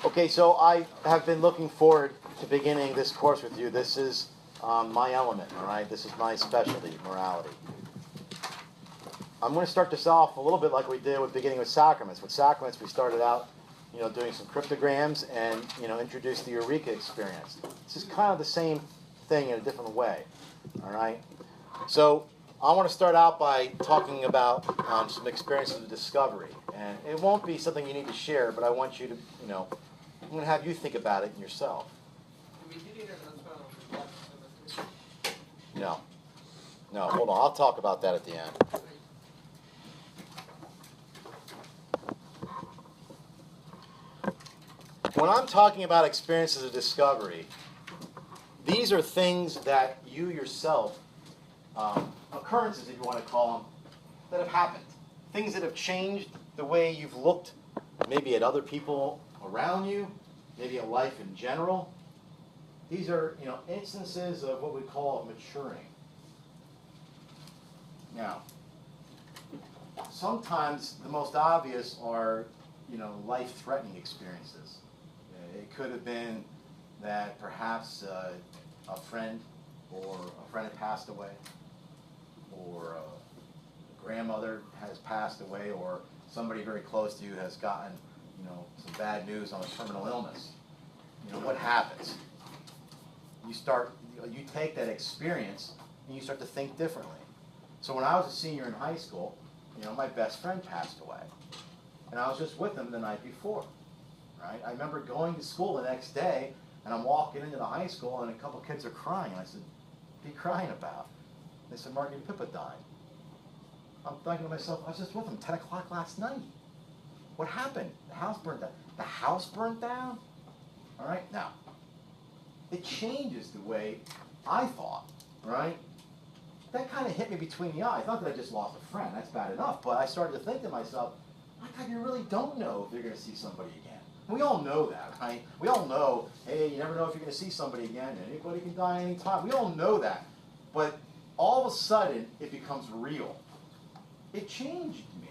Okay, so I have been looking forward to beginning this course with you. This is my element, all right? This is my specialty, morality. I'm going to start this off a little bit like we did with beginning with sacraments. With sacraments, we started out, doing some cryptograms and, introduced the Eureka experience. This is kind of the same thing in a different way, all right? So I want to start out by talking about some experiences of discovery. And it won't be something you need to share, but I want you to, I'm going to have you think about it yourself. No, hold on. I'll talk about that at the end. When I'm talking about experiences of discovery, these are things that you yourself, occurrences if you want to call them, that have happened. Things that have changed the way you've looked maybe at other people around you, maybe at life in general. These are, instances of what we call maturing. Now, sometimes the most obvious are, life-threatening experiences. It could have been that perhaps a friend had passed away, or a grandmother has passed away, or somebody very close to you has gotten, some bad news on a terminal illness. What happens? You take that experience and you start to think differently. So when I was a senior in high school, my best friend passed away, and I was just with him the night before. Right? I remember going to school the next day, and I'm walking into the high school, and a couple kids are crying. And I said, "What are you crying about?" They said, "Marky Pippa died." I'm thinking to myself, I was just with him 10 o'clock last night. What happened? The house burned down. The house burnt down? All right, now, it changes the way I thought, right? That kind of hit me between the eyes. Not that I just lost a friend, that's bad enough, but I started to think to myself, my God, you really don't know if you're going to see somebody again. We all know that, right? We all know, hey, you never know if you're going to see somebody again. Anybody can die anytime. We all know that. But all of a sudden, it becomes real. It changed me.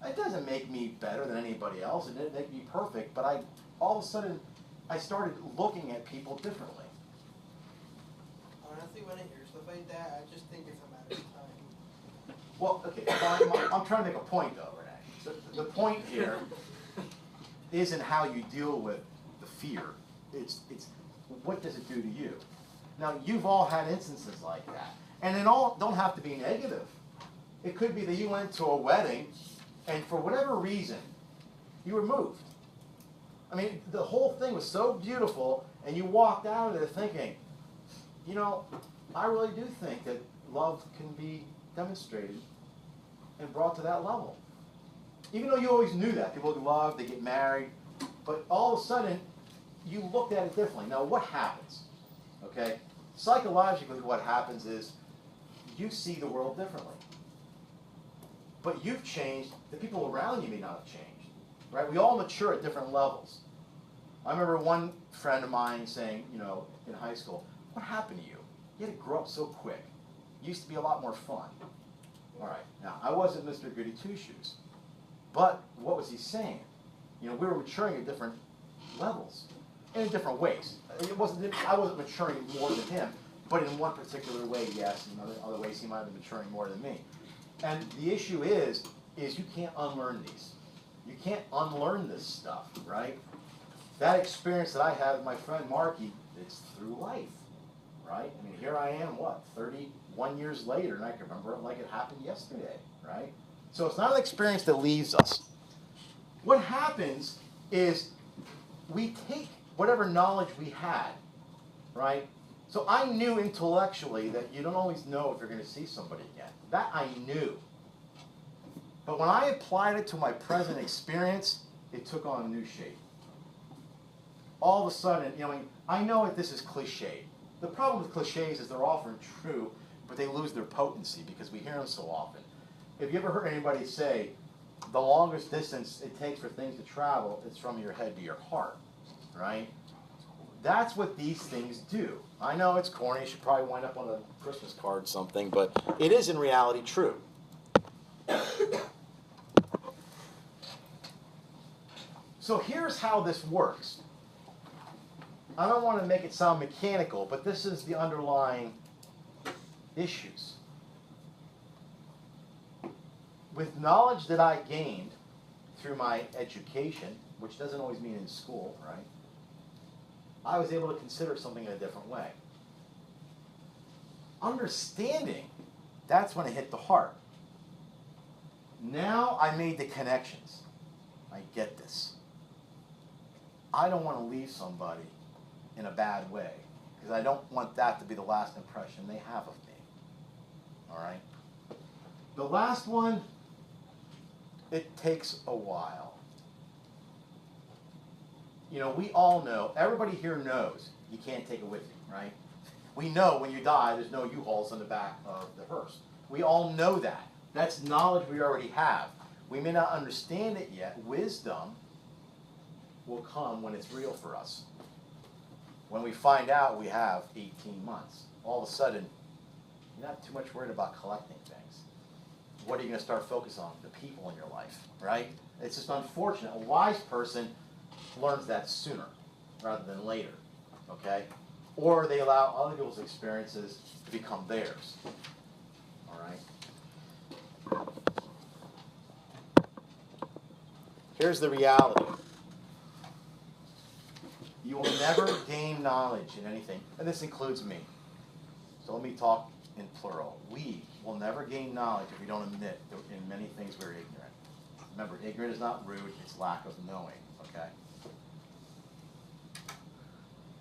It doesn't make me better than anybody else. It didn't make me perfect. But all of a sudden, I started looking at people differently. Honestly, when I hear stuff like that, I just think it's a matter of time. Well, okay, I'm trying to make a point, though, Renee. So the point here isn't how you deal with the fear. It's what does it do to you? Now, you've all had instances like that. And it all don't have to be negative. It could be that you went to a wedding, and for whatever reason, you were moved. I mean, the whole thing was so beautiful, and you walked out of there thinking, I really do think that love can be demonstrated and brought to that level. Even though you always knew that. People love, they get married, but all of a sudden, you looked at it differently. Now, what happens? Okay? Psychologically, what happens is you see the world differently. But you've changed. The people around you may not have changed. Right? We all mature at different levels. I remember one friend of mine saying, in high school, what happened to you? You had to grow up so quick. It used to be a lot more fun. All right. Now, I wasn't Mr. Goody Two-Shoes. But what was he saying? We were maturing at different levels and in different ways. I wasn't maturing more than him, but in one particular way, yes. In other ways, he might have been maturing more than me. And the issue is you can't unlearn these. You can't unlearn this stuff, right? That experience that I had with my friend Marky, it's through life, right? I mean, here I am, 31 years later, and I can remember it like it happened yesterday, right? So it's not an experience that leaves us. What happens is we take whatever knowledge we had, right? So I knew intellectually that you don't always know if you're going to see somebody again. That I knew. But when I applied it to my present experience, it took on a new shape. All of a sudden, I know that this is cliche. The problem with cliches is they're often true, but they lose their potency because we hear them so often. Have you ever heard anybody say, the longest distance it takes for things to travel is from your head to your heart, right? That's what these things do. I know it's corny. It should probably wind up on a Christmas card or something, but it is in reality true. So here's how this works. I don't want to make it sound mechanical, but this is the underlying issues. With knowledge that I gained through my education, which doesn't always mean in school, right? I was able to consider something in a different way. Understanding, that's when it hit the heart. Now I made the connections. I get this. I don't want to leave somebody in a bad way, because I don't want that to be the last impression they have of me. All right? The last one, it takes a while. You know, we all know, everybody here knows you can't take it with you, right? We know when you die, there's no U-Hauls in the back of the hearse. We all know that. That's knowledge we already have. We may not understand it yet. Wisdom will come when it's real for us. When we find out we have 18 months, all of a sudden, you're not too much worried about collecting things. What are you going to start focusing on? The people in your life, right? It's just unfortunate. A wise person learns that sooner rather than later, okay? Or they allow other people's experiences to become theirs, all right? Here's the reality. You will never gain knowledge in anything, and this includes me. So let me talk in plural. We will never gain knowledge if we don't admit that in many things we're ignorant. Remember, ignorant is not rude, it's lack of knowing, okay?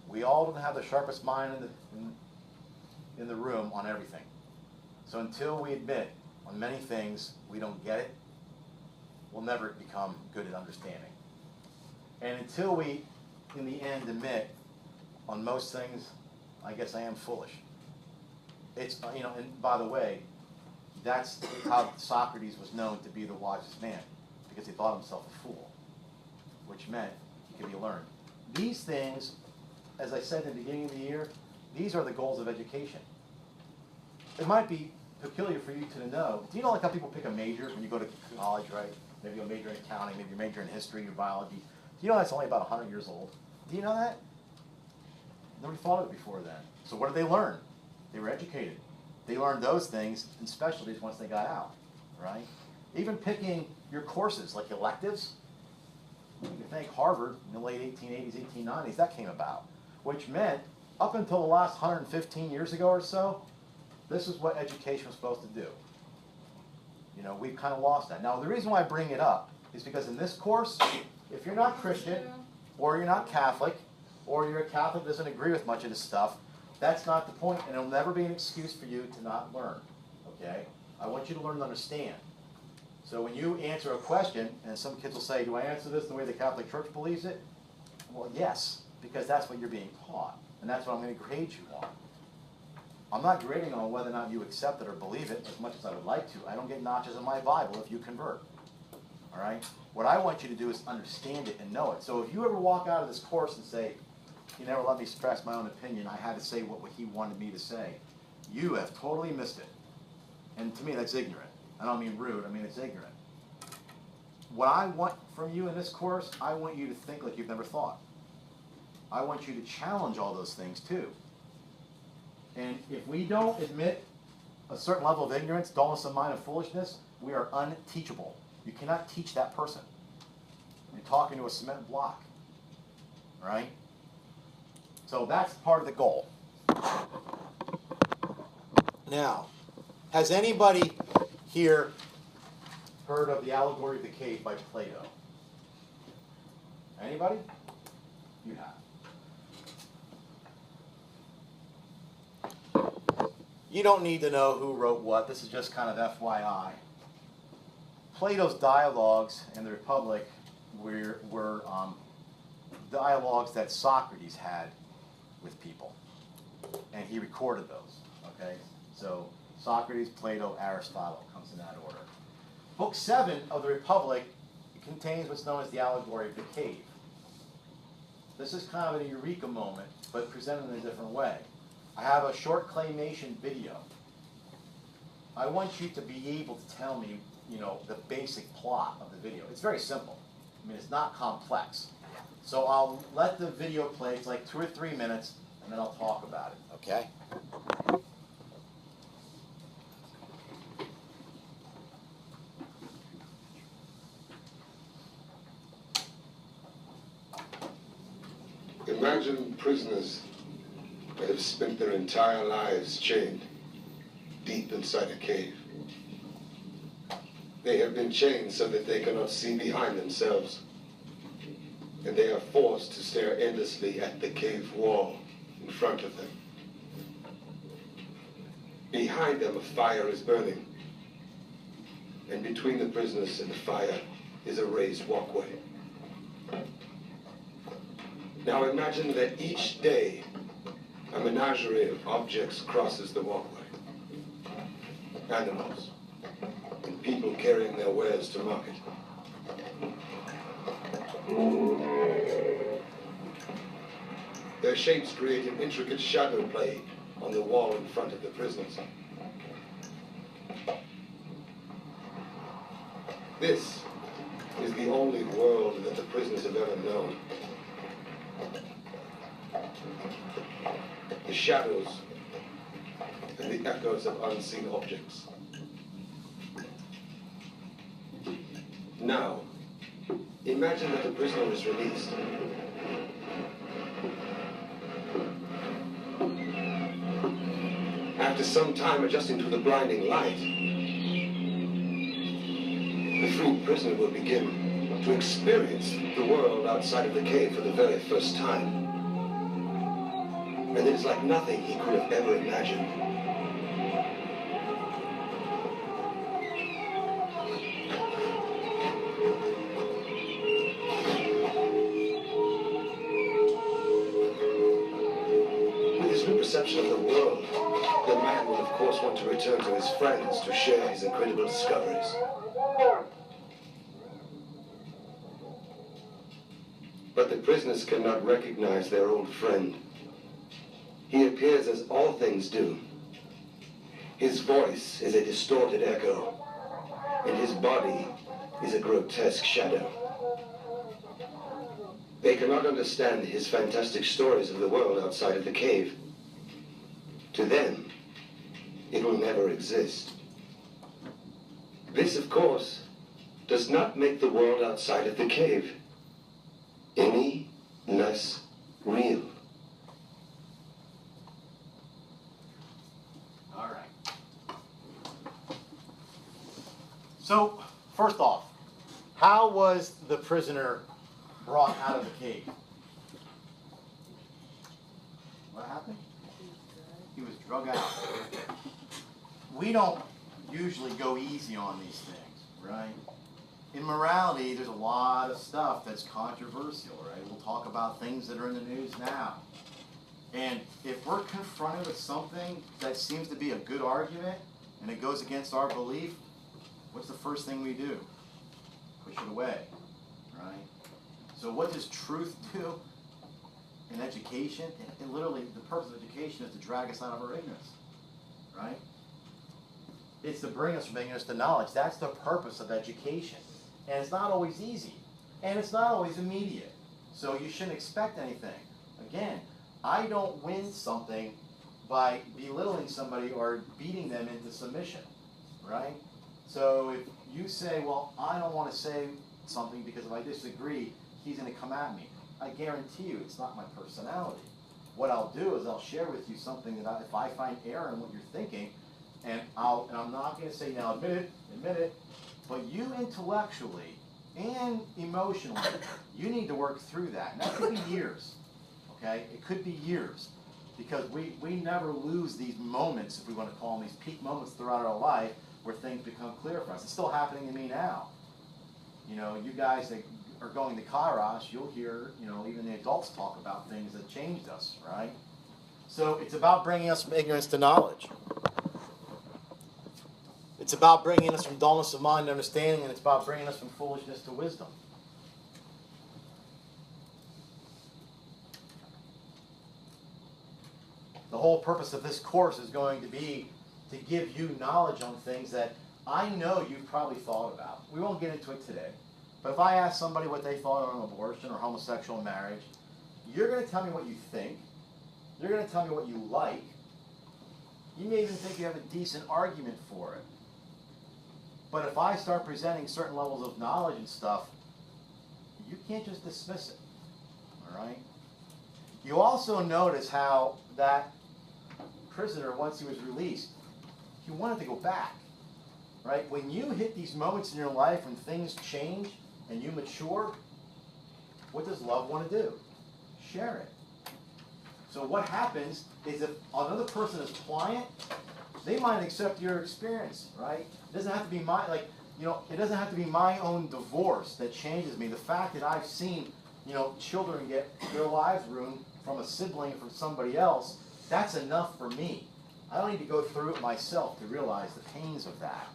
We all don't have the sharpest mind in the room on everything. So until we admit on many things we don't get it, we'll never become good at understanding. And until we, in the end, admit on most things, I guess I am foolish. It's, you know, and by the way, that's how Socrates was known to be the wisest man, because he thought himself a fool, which meant he could be learned. These things, as I said in the beginning of the year, these are the goals of education. It might be peculiar for you to know. Do you know like how people pick a major when you go to college, right? Maybe a major in accounting, maybe a major in history or biology. Do you know that's only about 100 years old? Do you know that? Nobody thought of it before then. So what did they learn? They were educated. They learned those things in specialties once they got out, right? Even picking your courses, like electives. You can thank Harvard in the late 1880s, 1890s, that came about. Which meant, up until the last 115 years ago or so, this is what education was supposed to do. You know, we've kind of lost that. Now, the reason why I bring it up is because in this course, if you're not Christian, or you're not Catholic, or you're a Catholic that doesn't agree with much of this stuff, that's not the point, and it'll never be an excuse for you to not learn, okay? I want you to learn and understand. So when you answer a question, and some kids will say, do I answer this the way the Catholic Church believes it? Well, yes, because that's what you're being taught, and that's what I'm going to grade you on. I'm not grading on whether or not you accept it or believe it as much as I would like to. I don't get notches in my Bible if you convert, all right? What I want you to do is understand it and know it. So if you ever walk out of this course and say, he never let me express my own opinion, I had to say what he wanted me to say, you have totally missed it. And to me, that's ignorant. I don't mean rude, I mean it's ignorant. What I want from you in this course, I want you to think like you've never thought. I want you to challenge all those things too. And if we don't admit a certain level of ignorance, dullness of mind, and foolishness, we are unteachable. You cannot teach that person. You're talking to a cement block, right? So that's part of the goal. Now, has anybody here heard of the Allegory of the Cave by Plato? Anybody? You have. You don't need to know who wrote what. This is just kind of FYI. Plato's dialogues in the Republic were dialogues that Socrates had with people. And he recorded those. Okay? So Socrates, Plato, Aristotle comes in that order. Book 7 of the Republic contains what's known as the Allegory of the Cave. This is kind of a eureka moment, but presented in a different way. I have a short claymation video. I want you to be able to tell me, you know, the basic plot of the video. It's very simple. I mean, it's not complex. So I'll let the video play. It's like 2 or 3 minutes, and then I'll talk about it, okay? Imagine prisoners that have spent their entire lives chained deep inside a cave. They have been chained so that they cannot see behind themselves, and they are forced to stare endlessly at the cave wall in front of them. Behind them, a fire is burning, and between the prisoners and the fire is a raised walkway. Now imagine that each day a menagerie of objects crosses the walkway. Animals and people carrying their wares to market. Their shapes create an intricate shadow play on the wall in front of the prisoners. This is the only world that the prisoners have ever known. The shadows and the echoes of unseen objects. Now, imagine that the prisoner is released. After some time adjusting to the blinding light, the freed prisoner will begin to experience the world outside of the cave for the very first time. And it is like nothing he could have ever imagined. With his new perception of the world, the man will of course want to return to his friends to share his incredible discoveries. But the prisoners cannot recognize their old friend. He appears as all things do. His voice is a distorted echo, and his body is a grotesque shadow. They cannot understand his fantastic stories of the world outside of the cave. To them, it will never exist. This, of course, does not make the world outside of the cave any less real. All right. So, first off, how was the prisoner brought out of the cave? What happened? He was drug out. We don't usually go easy on these things, right? In morality, there's a lot of stuff that's controversial, right? We'll talk about things that are in the news now. And if we're confronted with something that seems to be a good argument and it goes against our belief, what's the first thing we do? Push it away, right? So what does truth do in education? And literally, the purpose of education is to drag us out of our ignorance, right? It's to bring us from ignorance to knowledge. That's the purpose of education. And it's not always easy. And it's not always immediate. So you shouldn't expect anything. Again, I don't win something by belittling somebody or beating them into submission, right? So if you say, well, I don't want to say something because if I disagree, he's going to come at me. I guarantee you it's not my personality. What I'll do is I'll share with you something that if I find error in what you're thinking, and I'm not going to say, now admit it, but you intellectually and emotionally, you need to work through that. And that could be years, okay? It could be years, because we never lose these moments, if we want to call them these peak moments throughout our life, where things become clear for us. It's still happening to me now. You know, you guys that are going to Kairos, you'll hear, you know, even the adults talk about things that changed us, right? So it's about bringing us from ignorance to knowledge. It's about bringing us from dullness of mind to understanding, and it's about bringing us from foolishness to wisdom. The whole purpose of this course is going to be to give you knowledge on things that I know you've probably thought about. We won't get into it today, But if I ask somebody what they thought on abortion or homosexual marriage, you're going to tell me what you think. You're going to tell me what you like. You may even think you have a decent argument for it. But if I start presenting certain levels of knowledge and stuff, you can't just dismiss it. All right? You also notice how that prisoner, once he was released, he wanted to go back. Right? When you hit these moments in your life when things change and you mature, what does love want to do? Share it. So what happens is if another person is pliant, they might accept your experience, right? It doesn't have to be it doesn't have to be my own divorce that changes me. The fact that I've seen, children get their lives ruined from a sibling or from somebody else, that's enough for me. I don't need to go through it myself to realize the pains of that.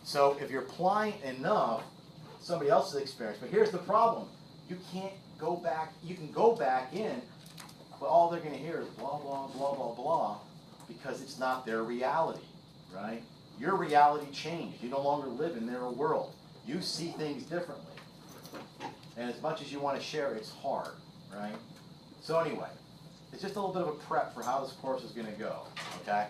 So if you're pliant enough, somebody else's experience. But here's the problem. You can't go back. You can go back in, but all they're going to hear is blah, blah, blah, blah, blah, because it's not their reality, right? Your reality changed. You no longer live in their world. You see things differently. And as much as you want to share, it's hard, right? So anyway, it's just a little bit of a prep for how this course is going to go, okay?